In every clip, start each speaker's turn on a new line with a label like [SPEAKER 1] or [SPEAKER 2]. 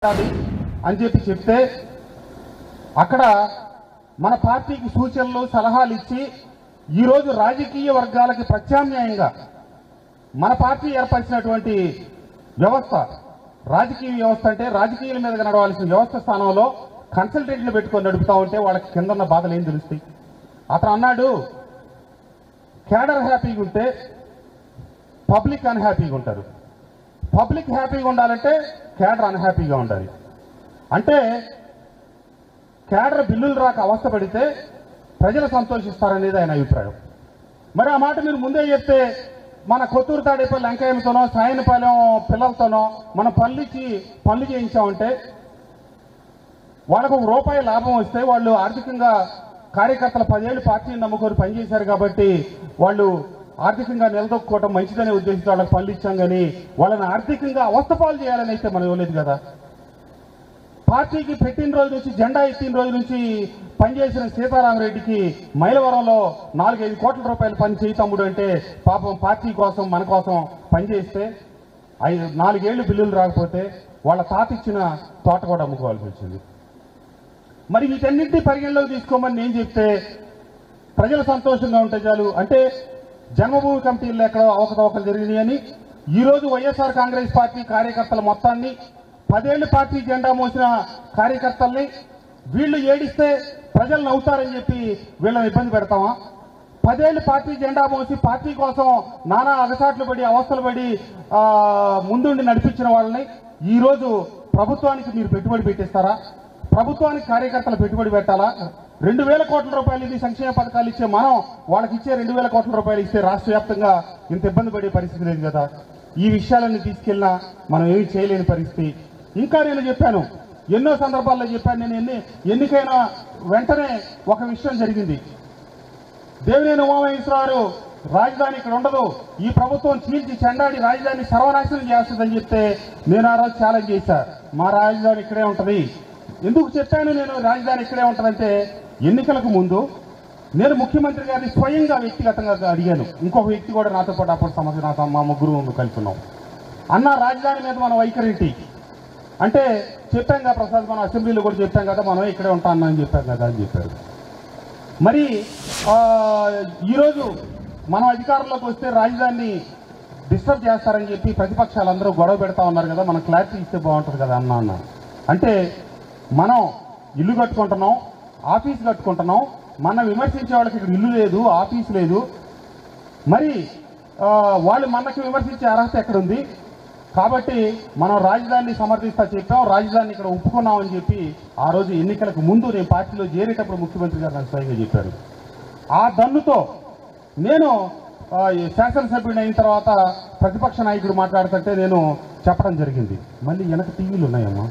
[SPEAKER 1] అని చెప్పి చెప్తే అక్కడ మన పార్టీకి సూచనలు సలహాలు ఇచ్చి ఈరోజు రాజకీయ వర్గాలకి ప్రత్యామ్నాయంగా మన పార్టీ ఏర్పరిచినటువంటి వ్యవస్థ రాజకీయ వ్యవస్థ అంటే రాజకీయాల మీద నడవాల్సిన వ్యవస్థ స్థానంలో కన్సల్టెంట్లు పెట్టుకొని నడుపుతా ఉంటే వాళ్ళకి కిందన్న బాధలు ఏం తెలుస్తాయి. అతను అన్నాడు క్యాడర్ హ్యాపీగా ఉంటే పబ్లిక్ అన్హ్యాపీగా ఉంటారు, పబ్లిక్ హ్యాపీగా ఉండాలంటే క్యాడర్ అన్హ్యాపీగా ఉండాలి. అంటే క్యాడర్ బిల్లులు రాక అవస్థ పడితే ప్రజలు సంతోషిస్తారనేది ఆయన అభిప్రాయం. మరి ఆ మాట మీరు ముందే చెప్తే మన కొత్తూరు తాడేపల్లి వెంకయ్యతోనో సాయనపాలెం పిల్లలతోనో మనం పనులు చేయించామంటే వాళ్ళకు ₹1 లాభం వస్తే వాళ్ళు ఆర్థికంగా కార్యకర్తలు 10 ఏళ్ళు పార్టీని నమ్ముకొని పనిచేశారు కాబట్టి వాళ్ళు ఆర్థికంగా నిలదొక్కుకోవటం మంచిదనే ఉద్దేశంతో వాళ్ళకి పనులు ఇచ్చాం కానీ వాళ్ళని ఆర్థికంగా అవస్థపాలు చేయాలని అయితే మనం ఇవ్వలేదు కదా. పార్టీకి పెట్టిన రోజు నుంచి జెండా ఎత్తిన రోజు నుంచి పనిచేసిన సీతారామరెడ్డికి మైలవరంలో 4-5 కోట్ల రూపాయలు పని చేయి తమ్ముడు అంటే పాపం పార్టీ కోసం మన కోసం పనిచేస్తే 4 ఏళ్లు బిల్లులు రాకపోతే వాళ్ళ తాత ఇచ్చిన తోట కూడా అమ్ముకోవాల్సి వచ్చింది. మరి వీటన్నింటినీ పరిగణలోకి తీసుకోమని నేను చెప్తే ప్రజలు సంతోషంగా ఉంటే చాలు. అంటే జన్మభూమి కమిటీల్లో ఎక్కడో అవకతవకలు జరిగినాయి అని ఈరోజు వైఎస్ఆర్ కాంగ్రెస్ పార్టీ కార్యకర్తల మొత్తాన్ని 10 ఏళ్లు పార్టీ జెండా మోసిన కార్యకర్తల్ని వీళ్ళు ఏడిస్తే ప్రజలు నవ్వుతారని చెప్పి వీళ్ళని ఇబ్బంది పెడతామా? 10 ఏళ్లు పార్టీ జెండా మోసి పార్టీ కోసం నానా అగసాట్లు పడి అవస్థలు పడి ముందుండి నడిపించిన వాళ్ళని ఈరోజు ప్రభుత్వానికి మీరు పెట్టుబడి పెట్టిస్తారా? ప్రభుత్వానికి కార్యకర్తలు పెట్టుబడి పెట్టాలా? 2,000 కోట్ల రూపాయలు ఇది సంక్షేమ పథకాలు ఇచ్చే మనం వాళ్ళకి ఇచ్చే 2,000 కోట్ల రూపాయలు ఇస్తే రాష్ట్ర వ్యాప్తంగా ఇంత ఇబ్బంది పడే పరిస్థితి లేదు కదా. ఈ విషయాలన్నీ తీసుకెళ్ళినా మనం ఏమి చేయలేని పరిస్థితి. ఇంకా నేను చెప్పాను, ఎన్నో సందర్భాల్లో చెప్పాను, నేను ఎన్నికైన వెంటనే ఒక విషయం జరిగింది. దేవినేని ఉమామహేశ్వరరావు రాజధాని ఇక్కడ ఉండదు, ఈ ప్రభుత్వం చీల్చి చెండాడి రాజధాని సర్వనాశనం చేస్తుందని చెప్తే నేను ఆ రోజు ఛాలెంజ్ చేశా, మా రాజధాని ఇక్కడే ఉంటది. ఎందుకు చెప్పాను నేను రాజధాని ఇక్కడే ఉంటుందంటే, ఎన్నికలకు ముందు నేను ముఖ్యమంత్రి గారిని స్వయంగా వ్యక్తిగతంగా అడిగాను. ఇంకొక వ్యక్తి కూడా నాతో పాటు అప్పుడు సమస్య మా ముగ్గురు కలుపున్నాం. అన్న రాజధాని మీద మన వైఖరేంటి అంటే, చెప్పాం కదా ప్రసాద్, మనం అసెంబ్లీలో కూడా చెప్పాం కదా మనం ఇక్కడే ఉంటాం అని చెప్పాం కదా అని చెప్పారు. మరి ఈరోజు మనం అధికారంలోకి వస్తే రాజధానిని డిస్టర్బ్ చేస్తారని చెప్పి ప్రతిపక్షాలందరూ గొడవ పెడతా ఉన్నారు కదా, మనం క్లారిటీ ఇస్తే బాగుంటుంది కదా అన్న. అంటే మనం ఇల్లు కట్టుకుంటున్నాం, ఆఫీస్ కట్టుకుంటున్నాం, మనం విమర్శించే వాళ్ళకి ఇక్కడ ఇల్లు లేదు, ఆఫీస్ లేదు. మరి వాళ్ళు మనకి విమర్శించే అర్హత ఎక్కడుంది? కాబట్టి మనం రాజధానిని సమర్థిస్తా చెప్పాం, రాజధానిని ఇక్కడ ఒప్పుకున్నామని చెప్పి ఆ రోజు ఎన్నికలకు ముందు నేను పార్టీలో చేరేటప్పుడు ముఖ్యమంత్రి గారు నాకు స్వయంగా చెప్పారు. ఆ దన్నుతో నేను శాసనసభ్యుడు అయిన తర్వాత ప్రతిపక్ష నాయకుడు మాట్లాడుతుంటే నేను చెప్పడం జరిగింది, మళ్ళీ వెనక టీవీలు ఉన్నాయమ్మా,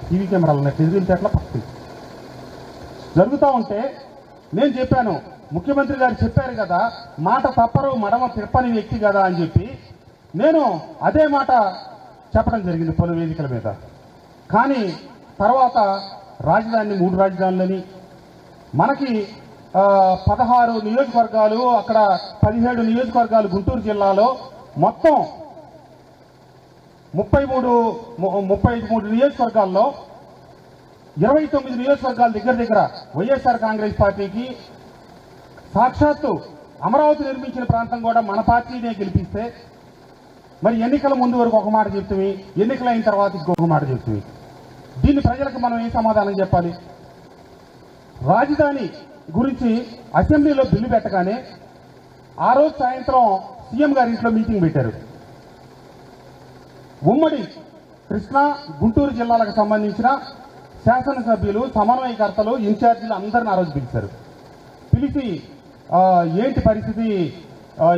[SPEAKER 1] టీవీ కెమెరాలు ఉన్నాయి, ఎదిరితే ఎట్లా పక్కకి జరుగుతూ ఉంటే నేను చెప్పాను, ముఖ్యమంత్రి గారు చెప్పారు కదా మాట తప్పరు మడమ తిప్పని వ్యక్తి కదా అని చెప్పి నేను అదే మాట చెప్పడం జరిగింది పలు వేదికల మీద. కానీ తర్వాత రాజధాని 3 రాజధానులని మనకి 16 నియోజకవర్గాలు, అక్కడ 17 నియోజకవర్గాలు గుంటూరు జిల్లాలో, మొత్తం 33 నియోజకవర్గాల్లో 29 నియోజకవర్గాల దగ్గర వైఎస్ఆర్ కాంగ్రెస్ పార్టీకి సాక్షాత్తు అమరావతి నిర్మించిన ప్రాంతం కూడా మన పార్టీనే గెలిపిస్తే, మరి ఎన్నికల ముందు వరకు ఒక మాట చెప్తుంది, ఎన్నికలైన తర్వాత ఇంకొక మాట చెప్తుంది. దీన్ని ప్రజలకు మనం ఏ సమాధానం చెప్పాలి? రాజధాని గురించి అసెంబ్లీలో బిల్లు పెట్టగానే ఆ రోజు సాయంత్రం సీఎం గారి ఇంట్లో మీటింగ్ పెట్టారు. ఉమ్మడి కృష్ణా గుంటూరు జిల్లాలకు సంబంధించిన శాసనసభ్యులు, సమన్వయకర్తలు, ఇన్ఛార్జీలు అందరిని ఆ రోజు పిలిచారు. పిలిచి ఏంటి పరిస్థితి,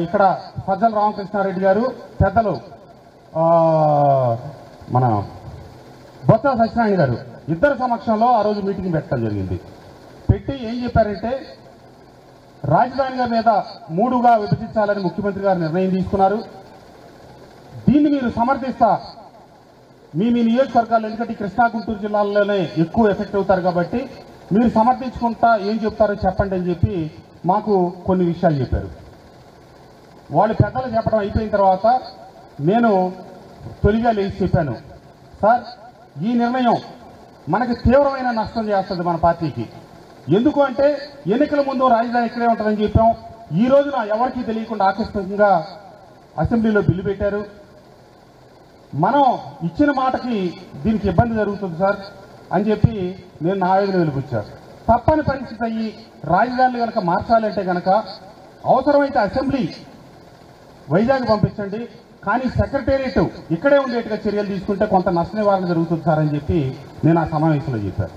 [SPEAKER 1] ఇక్కడ సజ్జల రామకృష్ణారెడ్డి గారు, పెద్దలు మన బొత్స సత్యనారాయణ గారు ఇద్దరు సమక్షంలో ఆ రోజు మీటింగ్ పెట్టడం జరిగింది. పెట్టి ఏం చెప్పారంటే, రాజధాని మీద 3గా విభజించాలని ముఖ్యమంత్రి గారు నిర్ణయం తీసుకున్నారు. దీన్ని మీరు సమర్థిస్తా మీ నియోజకవర్గాలు, ఎందుకంటే కృష్ణా గుంటూరు జిల్లాల్లోనే ఎక్కువ ఎఫెక్ట్ అవుతారు కాబట్టి మీరు సమర్థించుకుంటా ఏం చెప్తారో చెప్పండి అని చెప్పి మాకు కొన్ని విషయాలు చెప్పారు. వాళ్ళు పెద్దలు చెప్పడం అయిపోయిన తర్వాత నేను తొలిగా లేచి చెప్పాను, సార్ ఈ నిర్ణయం మనకి తీవ్రమైన నష్టం చేస్తుంది మన పార్టీకి. ఎందుకు అంటే ఎన్నికల ముందు రాజధాని ఇక్కడే ఉంటుందని చెప్పాం. ఈ రోజున ఎవరికీ తెలియకుండా ఆకస్మికంగా అసెంబ్లీలో బిల్లు పెట్టారు. మనం ఇచ్చిన మాటకి దీనికి ఇబ్బంది జరుగుతుంది సార్ అని చెప్పి నేను నా ఆవేదన వెలిపుచ్చాను. తప్పని పరిస్థితి అయ్యి రాజధానిని కనుక మార్చాలంటే కనుక అవసరమైతే అసెంబ్లీ వైజాగ్ పంపించండి, కానీ సెక్రటేరియట్ ఇక్కడే ఉండేట్టుగా చర్యలు తీసుకుంటే కొంత నష్ట నివారణ జరుగుతుంది సార్ అని చెప్పి నేను ఆ సమావేశంలో చెప్పాను.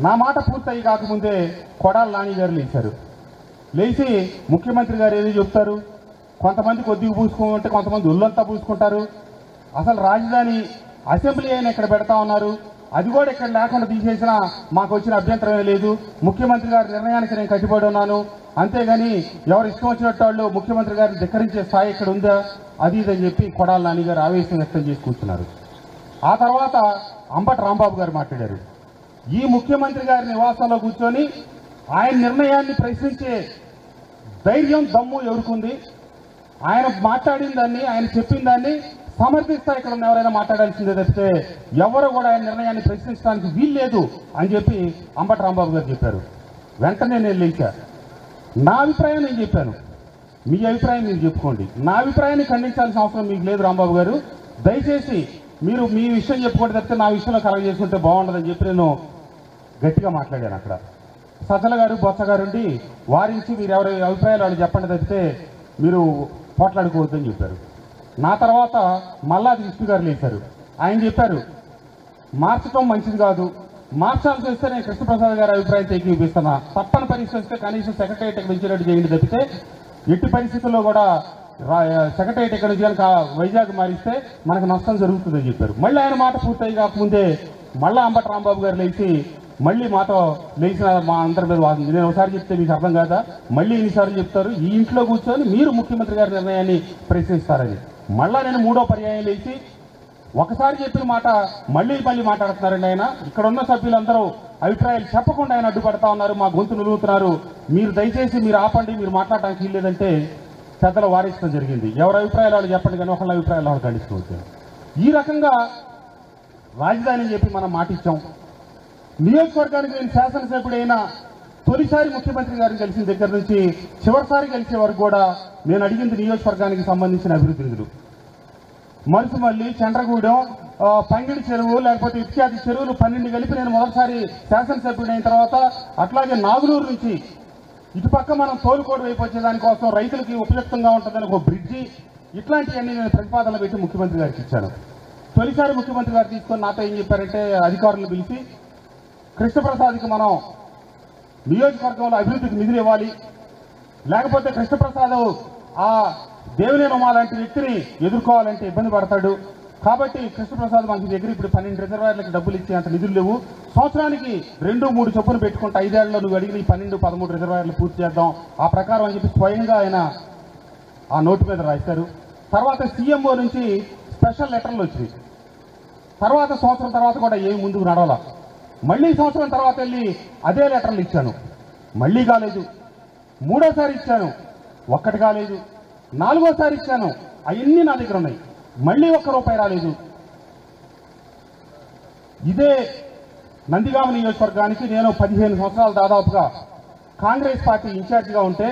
[SPEAKER 1] నా మాట పూర్తయి కాకముందే కొడాల నాని గారు లేచారు. లేచి ముఖ్యమంత్రి గారు ఏదో చెప్తారు, కొంతమంది కొద్దిగా పూసుకుంటే కొంతమంది ఒళ్ళంతా పూసుకుంటారు. అసలు రాజధాని అసెంబ్లీ అయినా ఇక్కడ పెడతా ఉన్నారు, అది కూడా ఇక్కడ లేకుండా తీసేసినా మాకు వచ్చిన అభ్యంతరమే లేదు. ముఖ్యమంత్రి గారి నిర్ణయానికి నేను కట్టుబడి ఉన్నాను, అంతేగాని ఎవరు ఇష్టం వచ్చినట్టు వాళ్ళు ముఖ్యమంత్రి గారిని ధిక్కరించే స్థాయి ఇక్కడ ఉందా అది ఇదని చెప్పి కొడాల నాని గారు ఆవేశం వ్యక్తం చేసి కూర్చున్నారు. ఆ తర్వాత అంబటి రాంబాబు గారు మాట్లాడారు. ఈ ముఖ్యమంత్రి గారి నివాసంలో కూర్చొని ఆయన నిర్ణయాన్ని ప్రశ్నించే ధైర్యం దమ్ము ఎవరుకుంది? ఆయన మాట్లాడిన దాన్ని, ఆయన చెప్పిన దాన్ని సమర్థిస్తా ఇక్కడ ఉన్న ఎవరైనా మాట్లాడాల్సిందే తప్పితే ఎవరు కూడా ఆయన నిర్ణయాన్ని ప్రశ్నించడానికి వీల్లేదు అని చెప్పి అంబటి రాంబాబు గారు చెప్పారు. వెంటనే నేను లేచా, నా అభిప్రాయం నేను చెప్పాను, మీ అభిప్రాయం మీరు చెప్పుకోండి. నా అభిప్రాయాన్ని ఖండించాల్సిన అవసరం మీకు లేదు రాంబాబు గారు, దయచేసి మీరు మీ విషయం చెప్పుకోండి తప్పితే నా విషయంలో కలగ చేసుకుంటే బాగుండదని చెప్పి నేను గట్టిగా మాట్లాడాను. అక్కడ సజ్జల గారు బొత్స గారుండి వారించి మీరు ఎవరి అభిప్రాయాలు వాళ్ళు చెప్పండి తప్పితే మీరు పోట్లాడుకోవద్దని చెప్పారు. నా తర్వాత మల్లాది విష్ణు గారు లేచారు. ఆయన చెప్పారు, మార్చడం మంచిది కాదు, మార్చాల్సి వస్తే నేను కృష్ణప్రసాద్ గారి అభిప్రాయం ఏకీపిస్తున్నా, తప్పని పరిస్థితి వస్తే కనీసం సెక్రటరియట్ ఇక్కడ పెంచేటట్టు చేయండి తప్పితే ఎట్టి పరిస్థితుల్లో కూడా సెక్రటరియట్ ఇక్కడ నుంచి కనుక వైజాగ్ మారిస్తే మనకు నష్టం జరుగుతుందని చెప్పారు. మళ్ళీ ఆయన మాట పూర్తయి కాకముందే మళ్ళీ అంబటి రాంబాబు గారు లేచి మళ్ళీ మాతో లేచిన మా అందరి మీద వాదింది. నేను ఒకసారి చెప్తే మీకు అర్థం కాదా, మళ్ళీ ఎన్నిసార్లు చెప్తారు, ఈ ఇంట్లో కూర్చొని మీరు ముఖ్యమంత్రి గారి నిర్ణయాన్ని ప్రశ్నిస్తారని. మళ్ళా నేను మూడో పర్యాయం లేచి ఒకసారి చెప్పిన మాట మళ్ళీ మాట్లాడుతున్నారండి. ఆయన ఇక్కడ ఉన్న సభ్యులందరూ అభిప్రాయాలు చెప్పకుండా ఆయన అడ్డుపడతా ఉన్నారు, మా గొంతు నిలుగుతున్నారు, మీరు దయచేసి మీరు ఆపండి, మీరు మాట్లాడడానికి వీల్లేదంటే పెద్దలు వారించడం జరిగింది. ఎవరి అభిప్రాయాలు వాళ్ళు చెప్పండి కానీ ఒకళ్ళ అభిప్రాయాలు వాళ్ళు ఖండిస్తూ ఈ రకంగా రాజధాని చెప్పి మనం మాటిచ్చాం. నియోజకవర్గానికి నేను శాసనసభ్యుడైన తొలిసారి ముఖ్యమంత్రి గారిని కలిసిన దగ్గర నుంచి చివరిసారి కలిసే వరకు కూడా నేను అడిగింది నియోజకవర్గానికి సంబంధించిన అభివృద్ధి నిధులు. మరుసుమల్లి, చండ్రగూడెం, పంగిడి చెరువు, లేకపోతే ఇత్యాది చెరువులు 12 కలిపి నేను మొదటిసారి శాసనసభ్యుడైన తర్వాత, అట్లాగే నాగులూరు నుంచి ఇటుపక్క మనం తోలుకోడు వైపు వచ్చే దానికోసం రైతులకి ఉపయుక్తంగా ఉంటుందని ఒక బ్రిడ్జి, ఇట్లాంటివన్నీ నేను ప్రతిపాదనలు పెట్టి ముఖ్యమంత్రి గారికి ఇచ్చాను. తొలిసారి ముఖ్యమంత్రి గారు తీసుకొని నాతో ఏం చెప్పారంటే అధికారులను పిలిచి కృష్ణప్రసాద్కి మనం నియోజకవర్గంలో అభివృద్ధికి నిధులు ఇవ్వాలి, లేకపోతే కృష్ణప్రసాద్ ఆ దేవినేని ఉమా లాంటి వ్యక్తిని ఎదుర్కోవాలంటే ఇబ్బంది పడతాడు, కాబట్టి కృష్ణప్రసాద్ మనకి దగ్గర ఇప్పుడు 12 రిజర్వాయర్లకు డబ్బులు ఇచ్చే అంత నిధులు లేవు, సంవత్సరానికి 2-3 చొప్పున పెట్టుకుంటే 5 ఏళ్లలో నువ్వు అడిగిన 12-13 రిజర్వాయర్లు పూర్తి చేద్దాం ఆ ప్రకారం అని చెప్పి స్వయంగా ఆయన ఆ నోటు మీద రాశారు. తర్వాత సీఎంఓ నుంచి స్పెషల్ లెటర్లు వచ్చాయి. తర్వాత సంవత్సరం తర్వాత కూడా ఏమి ముందుకు నడవాల. మళ్ళీ సంవత్సరం తర్వాత వెళ్ళి అదే లెటర్లు ఇచ్చాను, మళ్ళీ కాలేదు. మూడోసారి ఇచ్చాను, ఒక్కటి కాలేదు. నాలుగోసారి ఇచ్చాను, అవన్నీ నా దగ్గర ఉన్నాయి, మళ్ళీ ₹1 రాలేదు. ఇదే నందిగామ నియోజకవర్గానికి నేను 15 సంవత్సరాలు దాదాపుగా కాంగ్రెస్ పార్టీ ఇన్ఛార్జిగా ఉంటే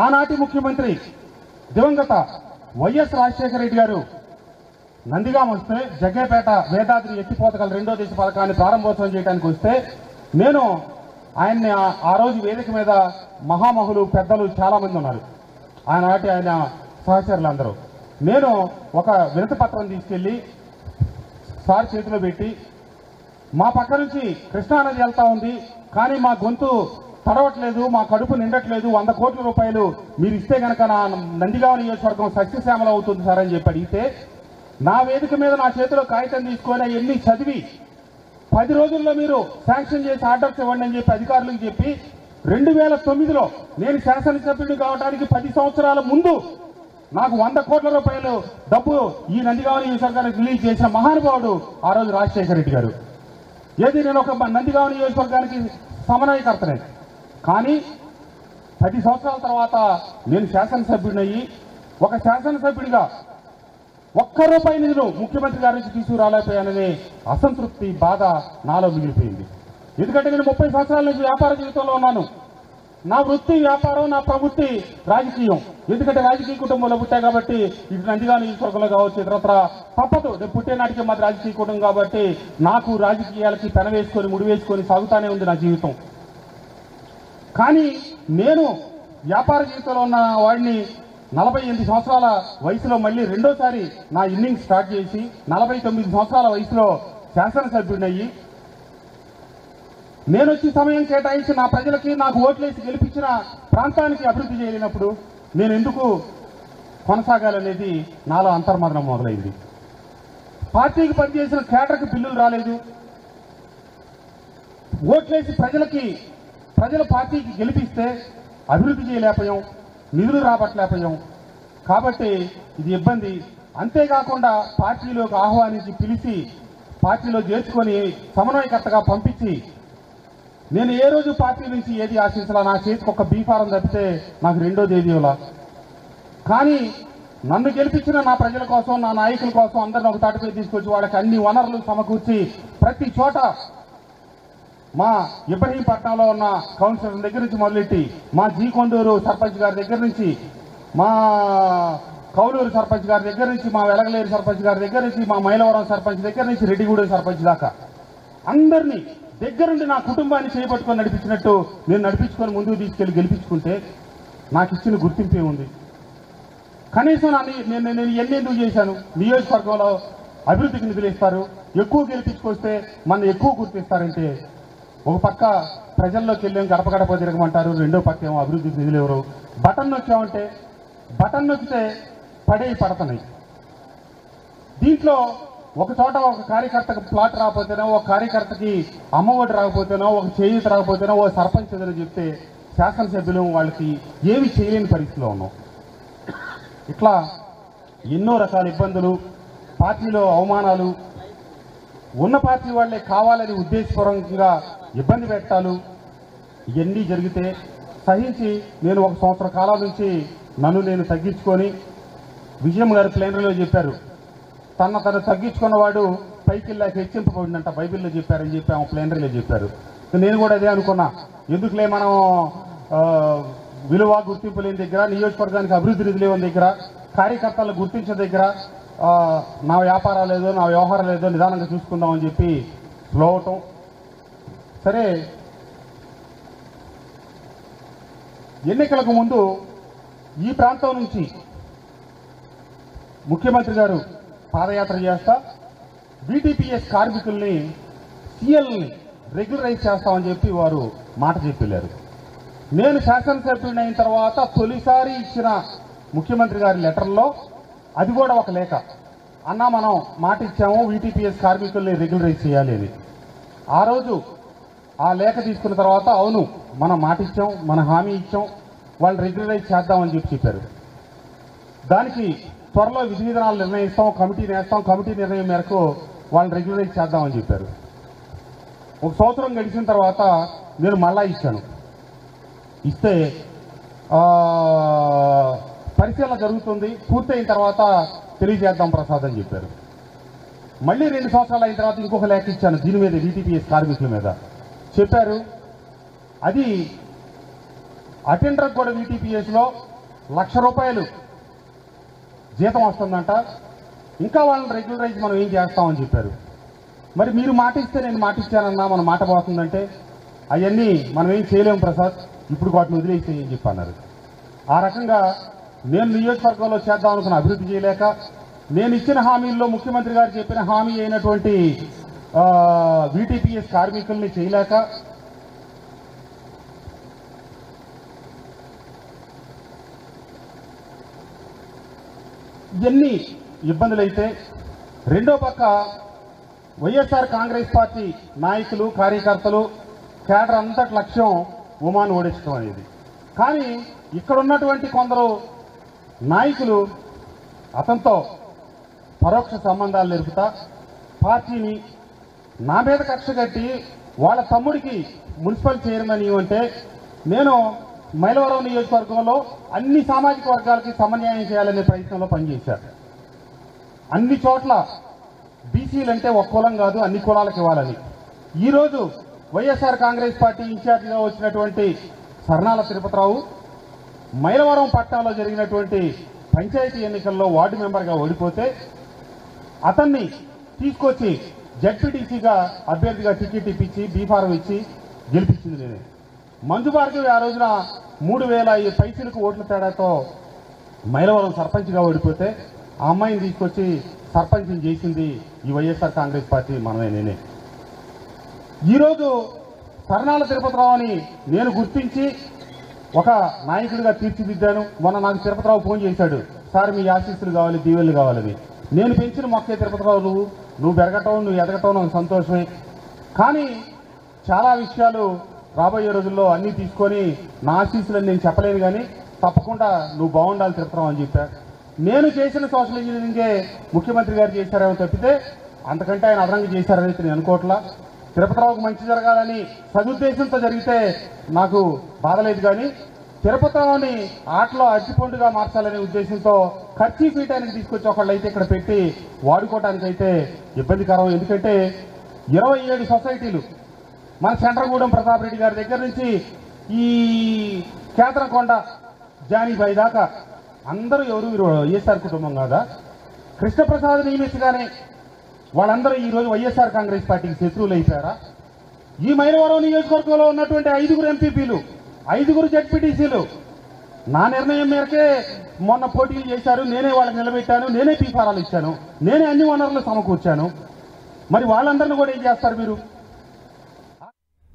[SPEAKER 1] ఆనాటి ముఖ్యమంత్రి దివంగత వైఎస్ రాజశేఖర రెడ్డి గారు నందిగామ వస్తే జగ్గేపేట వేదాద్రి ఎత్తిపోతకల 2వ దశ పథకాన్ని ప్రారంభోత్సవం చేయడానికి వస్తే నేను ఆయన్ని ఆ రోజు వేదిక మీద మహామహులు పెద్దలు చాలా మంది ఉన్నారు, ఆయన సహచరులందరూ. నేను ఒక వినతి పత్రం తీసుకెళ్లి సార్ చేతిలో పెట్టి, మా పక్క నుంచి కృష్ణానది వెళ్తా ఉంది కానీ మా గొంతు తడవట్లేదు, మా కడుపు నిండట్లేదు, 100 కోట్ల రూపాయలు మీరు ఇస్తే కనుక నా నందిగామ నియోజకవర్గం సస్యశ్యామలం అవుతుంది సార్ అని చెప్పి అడిగితే, నా వేదిక మీద నా చేతిలో కాగితం తీసుకొని ఎన్ని చదివి 10 రోజుల్లో మీరు శాంక్షన్ చేసి ఆర్డర్స్ ఇవ్వండి అని చెప్పి అధికారులకు చెప్పి 2009లో నేను శాసనసభ్యుడిని కావడానికి 10 సంవత్సరాల ముందు నాకు 100 కోట్ల రూపాయలు డబ్బు ఈ నందిగామ నియోజకవర్గానికి రిలీజ్ చేసిన మహానుభావుడు ఆ రోజు రాజశేఖర రెడ్డి గారు. ఏది నేను ఒక నందిగామ నియోజకవర్గానికి సమన్వయకర్తనే, కానీ 10 సంవత్సరాల తర్వాత నేను శాసనసభ్యుడినయ్యి ఒక శాసనసభ్యుడిగా ఒక్క రూపాయి నిధులు ముఖ్యమంత్రి గారి నుంచి తీసుకురాలేకపోయాననే అసంతృప్తి, బాధ నాలో మిగిలిపోయింది. ఎందుకంటే నేను 30 సంవత్సరాల నుంచి వ్యాపార జీవితంలో ఉన్నాను. నా వృత్తి వ్యాపారం, నా ప్రవృత్తి రాజకీయం. ఎందుకంటే రాజకీయ కుటుంబంలో పుట్టా కాబట్టి ఇటు నందిగామ నియోజకవర్గంలో కావచ్చు, ఇతరత్ర తప్పదు. నేను పుట్టే నాటికే మాది రాజకీయ కుటుంబం కాబట్టి నాకు రాజకీయాలకి పెన వేసుకొని ముడి వేసుకొని సాగుతానే ఉంది నా జీవితం. కానీ నేను వ్యాపార జీవితంలో ఉన్న వాడిని 48 సంవత్సరాల వయసులో మళ్ళీ రెండోసారి నా ఇన్నింగ్స్ స్టార్ట్ చేసి 49 సంవత్సరాల వయసులో శాసనసభ్యుడినయ్యి నేను వచ్చి సమయం కేటాయించి నా ప్రజలకి నాకు ఓట్లేసి గెలిపించిన ప్రాంతానికి అభివృద్ధి చేయలేనప్పుడు నేను ఎందుకు కొనసాగాలనేది నాలో అంతర్మదనం మొదలైంది. పార్టీకి పనిచేసిన కేడర్కి బిల్లులు రాలేదు. ఓట్లేసి ప్రజల పార్టీకి గెలిపిస్తే అభివృద్ధి చేయలేకపోయాం, నిధులు రాబట్టలేకపోయాం. కాబట్టి ఇది ఇబ్బంది. అంతేకాకుండా పార్టీలోకి ఆహ్వానించి పిలిచి పార్టీలో చేర్చుకొని సమన్వయకర్తగా పంపించి నేను ఏ రోజు పార్టీ నుంచి ఏది ఆశించాలా, నా చేతికి ఒక బీఫారం తప్పితే నాకు రెండోది ఏది ఇవ్వాల. కానీ నన్ను గెలిపించిన నా ప్రజల కోసం, నా నాయకుల కోసం అందరిని ఒక తాటిపై తీసుకొచ్చి వాళ్ళకి అన్ని వనరులు సమకూర్చి ప్రతి చోట మా ఇబ్రహీంపట్నంలో ఉన్న కౌన్సిలర్ దగ్గర నుంచి మొదలెట్టి మా జీ కొండూరు సర్పంచ్ గారి దగ్గర నుంచి, మా కౌలూరు సర్పంచ్ గారి దగ్గర నుంచి, మా వెలగలేరు సర్పంచ్ గారి దగ్గర నుంచి, మా మైలవరం సర్పంచ్ దగ్గర నుంచి రెడ్డిగూడెం సర్పంచ్ దాకా అందరినీ దగ్గరుండి నా కుటుంబాన్ని చేపట్టుకొని నడిపించినట్టు నేను నడిపించుకొని ముందుకు తీసుకెళ్లి గెలిపించుకుంటే నాకు ఇచ్చిన గుర్తింపే ఉంది. కనీసం నేను ఎన్నెందుకు చేశాను. నియోజకవర్గంలో అభివృద్ధికి నిధులు ఇస్తారు, ఎక్కువ గెలిపించుకొస్తే మన ఎక్కువ గుర్తిస్తారంటే ఒక పక్క ప్రజల్లోకి వెళ్ళాం గడప గడప తిరగమంటారు, రెండో పక్క ఏమో అభివృద్ధికి నిధులు ఎవరు. బటన్ నొక్కామంటే బటన్ నొక్కితే పడుతున్నాయి. దీంట్లో ఒక చోట ఒక కార్యకర్తకు ప్లాట్ రాకపోతేనో, ఒక కార్యకర్తకి అమ్మఒడి రాకపోతేనో, ఒక చేయూత రాకపోతేనో, ఓ సర్పంచ్ ఏదైనా చెప్తే శాసనసభ్యులు వాళ్ళకి ఏమి చేయలేని పరిస్థితిలో ఉన్నాం. ఇట్లా ఎన్నో రకాల ఇబ్బందులు, పార్టీలో అవమానాలు, ఉన్న పార్టీ వాళ్లే కావాలని ఉద్దేశపూర్వకంగా ఇబ్బంది పెట్టాలు, ఇవన్నీ జరిగితే సహించి నేను 1 సంవత్సర కాలం నుంచి నన్ను నేను తగ్గించుకొని, విజయం గారు ప్లేనరీలో చెప్పారు, తను తగ్గించుకున్నవాడు పైకి వెళ్ళాక హెచ్చింపబడిందంట బైబిల్లో చెప్పారని చెప్పి ఆమె ప్లేనరీలో చెప్పారు. నేను కూడా అదే అనుకున్నా. ఎందుకులే మనం విలువ గుర్తింపు లేని దగ్గర, నియోజకవర్గానికి అభివృద్ధి నిధులు లేని దగ్గర, కార్యకర్తలను గుర్తించే దగ్గర నా వ్యాపారాలు లేదో నా వ్యవహారం లేదో నిదానంగా చూసుకుందామని చెప్పి స్లో అవటం. సరే, ఎన్నికలకు ముందు ఈ ప్రాంతం నుంచి ముఖ్యమంత్రి గారు పాదయాత్ర చేస్తా బీటీపీఎస్ కార్మికుల్ని, సీఎల్ని రెగ్యులరైజ్ చేస్తామని చెప్పి వారు మాట చెప్పారు. నేను శాసనసభ్యుడిని అయిన తర్వాత తొలిసారి ఇచ్చిన ముఖ్యమంత్రి గారి లెటర్లో అది కూడా ఒక లేఖ, అన్నా మనం మాట ఇచ్చాము వీటీపీఎస్ కార్మికుల్ని రెగ్యులరైజ్ చేయాలి అని. ఆ రోజు ఆ లేఖ తీసుకున్న తర్వాత అవును మనం మాట ఇచ్చాం, మన హామీ ఇచ్చాం, వాళ్ళు రెగ్యులరైజ్ చేద్దామని చెప్పారు. దానికి త్వరలో విధి విధానాలు నిర్ణయిస్తాం, కమిటీ వేస్తాం, కమిటీ నిర్ణయం మేరకు వాళ్ళని రెగ్యులరైజ్ చేద్దామని చెప్పారు. 1 సంవత్సరం గడిచిన తర్వాత నేను మళ్ళా ఇచ్చాను. ఇస్తే పరిశీలన జరుగుతుంది, పూర్తయిన తర్వాత తెలియజేద్దాం ప్రసాద్ అని చెప్పారు. మళ్ళీ 2 సంవత్సరాలు అయిన తర్వాత ఇంకొక లేఖ ఇచ్చాను దీని మీద, వీటీపీఎస్ కార్మికుల మీద చెప్పారు. అది అటెండర్ కూడా వీటీపీఎస్లో ₹1,00,000 జీతం వస్తుందంట, ఇంకా వాళ్ళని రెగ్యులరైజ్ మనం ఏం చేస్తామని చెప్పారు. మరి మీరు మాట ఇస్తే నేను మాట ఇచ్చానన్నా మన మాట పోతుందంటే అవన్నీ మనం ఏం చేయలేము ప్రసాద్, ఇప్పుడు వాటిని వదిలేసేయని చెప్పి అన్నారు. ఆ రకంగా నేను నియోజకవర్గంలో చేద్దాం అనుకున్న అభివృద్ధి చేయలేక, నేను ఇచ్చిన హామీల్లో ముఖ్యమంత్రి గారు చెప్పిన హామీ అయినటువంటి వీటీపీఎస్ కార్మికుల్ని చేయలేక, ఇవన్నీ ఇబ్బందులైతే, రెండో పక్క వైఎస్ఆర్ కాంగ్రెస్ పార్టీ నాయకులు, కార్యకర్తలు, కేడర్ అంతటి లక్ష్యం ఉమాను ఓడించడం అనేది. కానీ ఇక్కడ ఉన్నటువంటి కొందరు నాయకులు అతనితో పరోక్ష సంబంధాలు నిలుపుతా పార్టీని నా మీద కక్ష కట్టి వాళ్ళ తమ్ముడికి మున్సిపల్ చైర్మన్ ఇవ్వంటే నేను మైలవరం నియోజకవర్గంలో అన్ని సామాజిక వర్గాలకి సమన్యాయం చేయాలనే ప్రయత్నంలో పనిచేశారు. అన్ని చోట్ల బీసీలంటే ఒక కులం కాదు అన్ని కులాలకు ఇవ్వాలని. ఈరోజు వైఎస్ఆర్ కాంగ్రెస్ పార్టీ ఇన్ఛార్జిగా వచ్చినటువంటి సర్నాల తిరుపతిరావు మైలవరం పట్టణంలో జరిగినటువంటి పంచాయతీ ఎన్నికల్లో వార్డు మెంబర్గా ఓడిపోతే అతన్ని తీసుకొచ్చి జడ్పీటీసీగా అభ్యర్థిగా టికెట్ ఇప్పించి బీఫారం ఇచ్చి గెలిపించింది నేనే. మంజు భార్గవి ఆ రోజున 3,000 పైసలకు ఓట్ల తేడాతో మైలవరం సర్పంచ్గా ఓడిపోతే ఆ అమ్మాయిని తీసుకొచ్చి సర్పంచ్ని చేసింది ఈ వైఎస్ఆర్ కాంగ్రెస్ పార్టీ మనమే నేనే. ఈరోజు సర్నాల తిరుపతిరావుని నేను గుర్తించి ఒక నాయకుడిగా తీర్చిదిద్దాను. మొన్న నాకు తిరుపతిరావు ఫోన్ చేశాడు, సార్ మీ ఆశీస్సులు కావాలి, దీవెనలు కావాలని. నేను పెంచిన మొక్కే తిరుపతిరావు, నువ్వు పెరగటం, నువ్వు ఎదగటం నాకు సంతోషమే. కానీ చాలా విషయాలు రాబోయే రోజుల్లో అన్నీ తీసుకొని నా ఆశీస్సులని నేను చెప్పలేను, కానీ తప్పకుండా నువ్వు బాగుండాలి తిరుపతిరావు అని చెప్పా. నేను చేసిన సోషల్ ఇంజనీరింగే ముఖ్యమంత్రి గారు చేశారేమో తప్పితే అంతకంటే ఆయన అదనంగా చేశారని నేను అనుకోవట్లా. తిరుపతిరావుకు మంచి జరగాలని సదుద్దేశంతో జరిగితే నాకు బాధలేదు, కానీ తిరుపతిరావుని ఆటలో అరటిపండుగా మార్చాలనే ఉద్దేశంతో ఖర్చు పీయటానికి తీసుకొచ్చి ఒకళ్ళైతే ఇక్కడ పెట్టి వాడుకోవటానికైతే ఇబ్బందికరం. ఎందుకంటే 27 సొసైటీలు మన చంద్రగూడెం ప్రతాప్ రెడ్డి గారి దగ్గర నుంచి ఈ కేంద్రకొండ జానీబాయి దాకా అందరూ ఎవరు వైఎస్ఆర్ కుటుంబం కాదా? కృష్ణప్రసాద్ నియమించగానే వాళ్ళందరూ ఈరోజు వైఎస్ఆర్ కాంగ్రెస్ పార్టీకి శత్రువులు అయిపోయారా? ఈ మైలవరం నియోజకవర్గంలో ఉన్నటువంటి 5 ఎంపీపీలు, 5 జడ్పీటీసీలు నా నిర్ణయం మేరకే మొన్న పోటీలు చేశారు. నేనే వాళ్ళకి నిలబెట్టాను, నేనే పీఫారాలు ఇచ్చాను, నేనే అన్ని వనరులు సమకూర్చాను. మరి వాళ్ళందరినీ కూడా ఏం చేస్తారు మీరు?